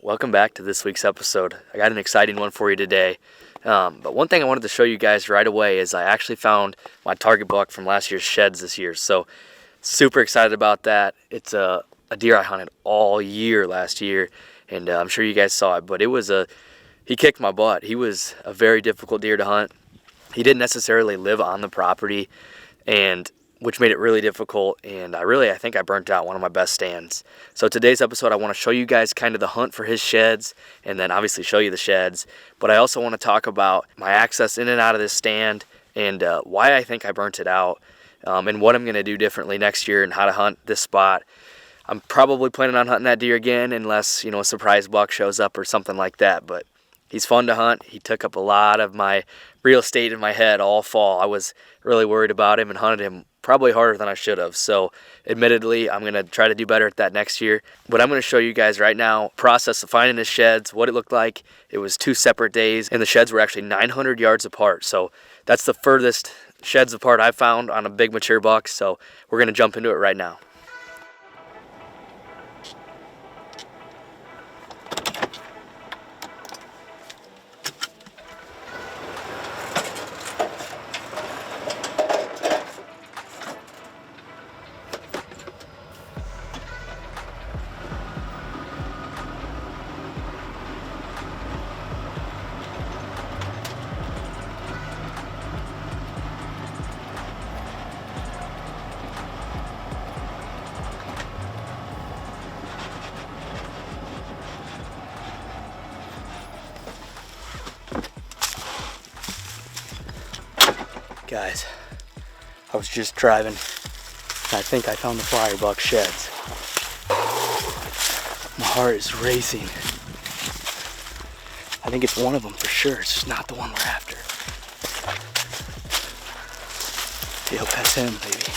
welcome back to this week's episode. I got an exciting one for you today. But one thing I wanted to show you guys right away is I actually found my target buck from last year's sheds this year. So super excited about that. It's a deer I hunted all year last year, and I'm sure you guys saw it, but he kicked my butt. He was a very difficult deer to hunt. He didn't necessarily live on the property, and which made it really difficult, and I think I burnt out one of my best stands. So today's episode, I want to show you guys kind of the hunt for his sheds, and then obviously show you the sheds, but I also want to talk about my access in and out of this stand, and why I think I burnt it out, and what I'm going to do differently next year, and how to hunt this spot. I'm probably planning on hunting that deer again, unless, a surprise buck shows up or something like that, but he's fun to hunt. He took up a lot of my real estate in my head all fall. I was really worried about him and hunted him probably harder than I should have. So admittedly, I'm going to try to do better at that next year. But I'm going to show you guys right now process of finding his sheds, what it looked like. It was 2 separate days, and the sheds were actually 900 yards apart. So that's the furthest sheds apart I've found on a big mature buck. So we're going to jump into it right now. Guys, I was just driving, and I think I found the flyer buck sheds. My heart is racing. I think it's one of them for sure. It's just not the one we're after. Yep, that's him, baby.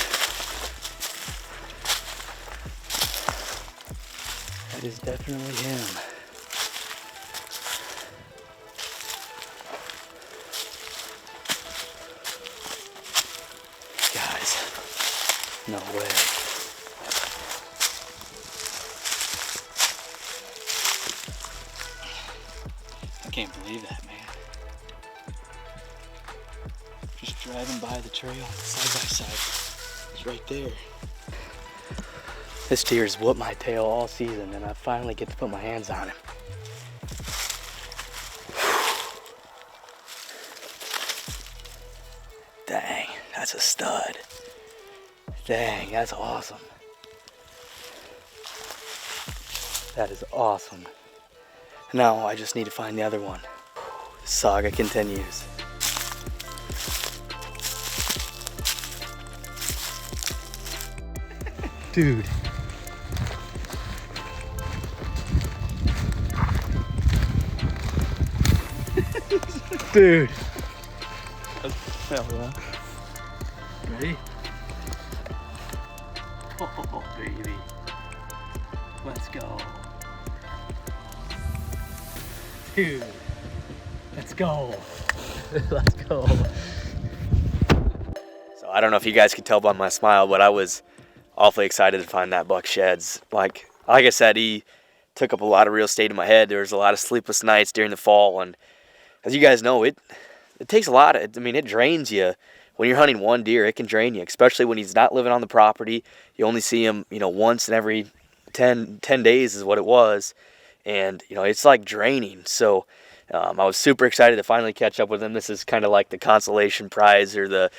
That is definitely him. No way. I can't believe that, man. Just driving by the trail side by side. It's right there. This deer's whooped my tail all season, and I finally get to put my hands on him. Dang, that's a stud. Dang, that's awesome. That is awesome. Now I just need to find the other one. The saga continues. Dude. Dude. Ready? Oh, baby. Let's go. Dude. Let's go. Let's go. So I don't know if you guys could tell by my smile, but I was awfully excited to find that buck sheds. Like I said, he took up a lot of real estate in my head. There was a lot of sleepless nights during the fall, and as you guys know, it takes a lot. It drains you. When you're hunting one deer, it can drain you, especially when he's not living on the property. You only see him, once in every 10 days is what it was. And, it's like draining. So I was super excited to finally catch up with him. This is kind of like the consolation prize or the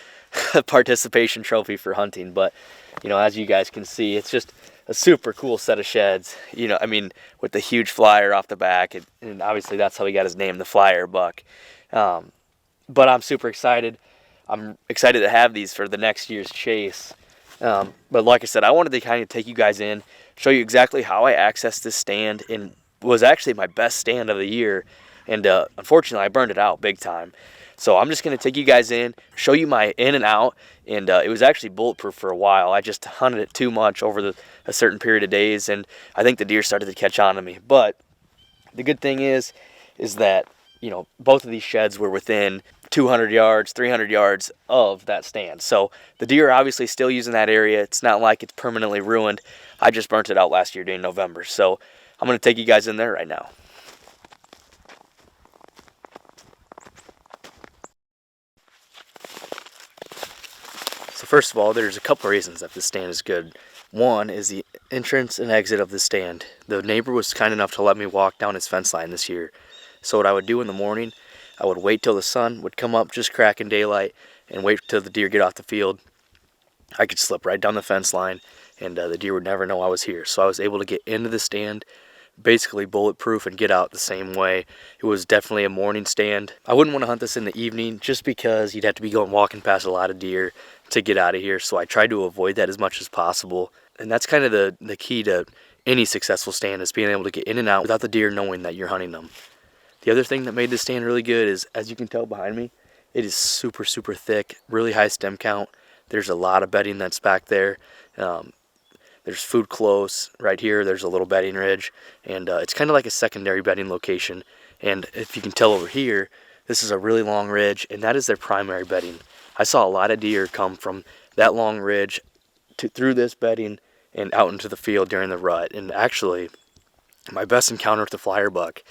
participation trophy for hunting. But, as you guys can see, it's just a super cool set of sheds. With the huge flyer off the back. And obviously that's how he got his name, the flyer buck. But I'm super excited. I'm excited to have these for the next year's chase. But like I said, I wanted to kind of take you guys in, show you exactly how I accessed this stand, and was actually my best stand of the year. And unfortunately, I burned it out big time. So I'm just going to take you guys in, show you my in and out, and it was actually bulletproof for a while. I just hunted it too much over a certain period of days, and I think the deer started to catch on to me. But the good thing is that, both of these sheds were within 200 yards, 300 yards of that stand. So the deer are obviously still using that area. It's not like it's permanently ruined. I just burnt it out last year during November. So I'm going to take you guys in there right now. So first of all, there's a couple reasons that this stand is good. One is the entrance and exit of the stand. The neighbor was kind enough to let me walk down his fence line this year. So what I would do in the morning, I would wait till the sun would come up just cracking daylight and wait till the deer get off the field. I could slip right down the fence line and the deer would never know I was here. So I was able to get into the stand basically bulletproof and get out the same way. It was definitely a morning stand. I wouldn't want to hunt this in the evening just because you'd have to be going walking past a lot of deer to get out of here. So I tried to avoid that as much as possible. And that's kind of the key to any successful stand, is being able to get in and out without the deer knowing that you're hunting them. The other thing that made this stand really good is, as you can tell behind me, it is super, super thick, really high stem count. There's a lot of bedding that's back there. There's food close. Right here, there's a little bedding ridge, and it's kind of like a secondary bedding location. And if you can tell over here, this is a really long ridge, and that is their primary bedding. I saw a lot of deer come from that long ridge through this bedding and out into the field during the rut. And actually, my best encounter with the flyer buck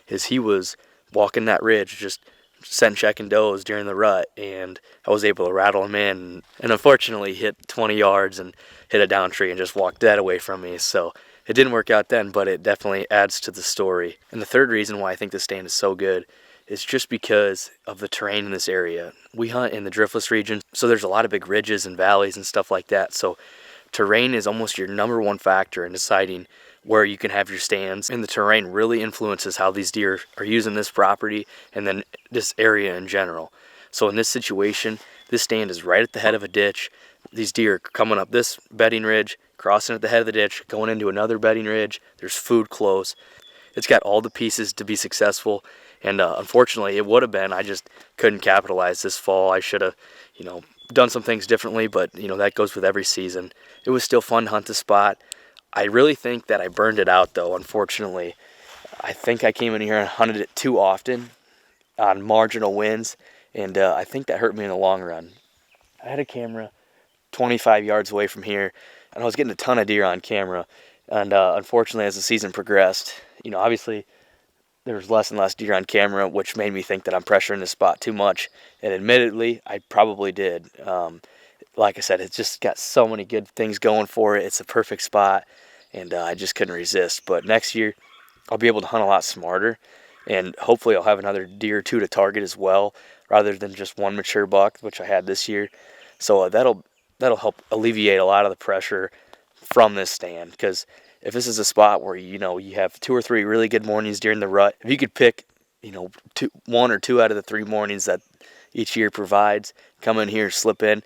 is he was walking that ridge, just scent checking does during the rut, and I was able to rattle him in, and unfortunately hit 20 yards and hit a down tree and just walked dead away from me. So it didn't work out then, but it definitely adds to the story. And the third reason why I think this stand is so good is just because of the terrain in this area. We hunt in the driftless region, so there's a lot of big ridges and valleys and stuff like that. So terrain is almost your number one factor in deciding where you can have your stands, and the terrain really influences how these deer are using this property and then this area in general. So in this situation, this stand is right at the head of a ditch. These deer are coming up this bedding ridge, crossing at the head of the ditch, going into another bedding ridge. There's food close. It's got all the pieces to be successful, and unfortunately it would have been. I just couldn't capitalize this fall. I should have, done some things differently, but that goes with every season. It was still fun to hunt the spot. I really think that I burned it out, though, unfortunately. I think I came in here and hunted it too often on marginal wins, and I think that hurt me in the long run. I had a camera 25 yards away from here, and I was getting a ton of deer on camera, and unfortunately, as the season progressed, obviously there was less and less deer on camera, which made me think that I'm pressuring the spot too much, and admittedly, I probably did. Like I said, it's just got so many good things going for it. It's a perfect spot, and I just couldn't resist. But next year, I'll be able to hunt a lot smarter, and hopefully I'll have another deer or two to target as well, rather than just one mature buck, which I had this year. So that'll help alleviate a lot of the pressure from this stand, because if this is a spot where you have 2 or 3 really good mornings during the rut, if you could pick 1 or 2 out of the 3 mornings that each year provides, come in here, slip in,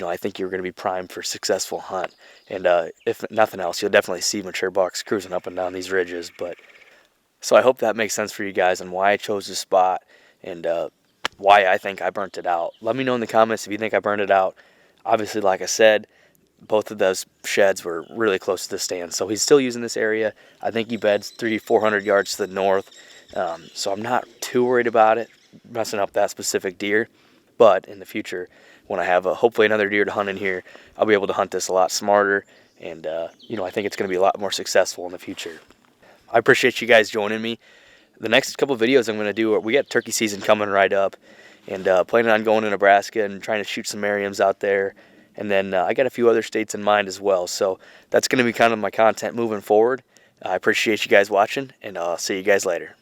I think you're going to be primed for a successful hunt. And if nothing else, you'll definitely see mature bucks cruising up and down these ridges. So I hope that makes sense for you guys and why I chose this spot and why I think I burnt it out. Let me know in the comments if you think I burned it out. Obviously, like I said, both of those sheds were really close to the stand. So he's still using this area. I think he beds 300-400 yards to the north. So I'm not too worried about it messing up that specific deer. But in the future, when I have hopefully another deer to hunt in here, I'll be able to hunt this a lot smarter. And, I think it's going to be a lot more successful in the future. I appreciate you guys joining me. The next couple videos I'm going to do, we got turkey season coming right up. And planning on going to Nebraska and trying to shoot some Merriams out there. And then I got a few other states in mind as well. So that's going to be kind of my content moving forward. I appreciate you guys watching, and I'll see you guys later.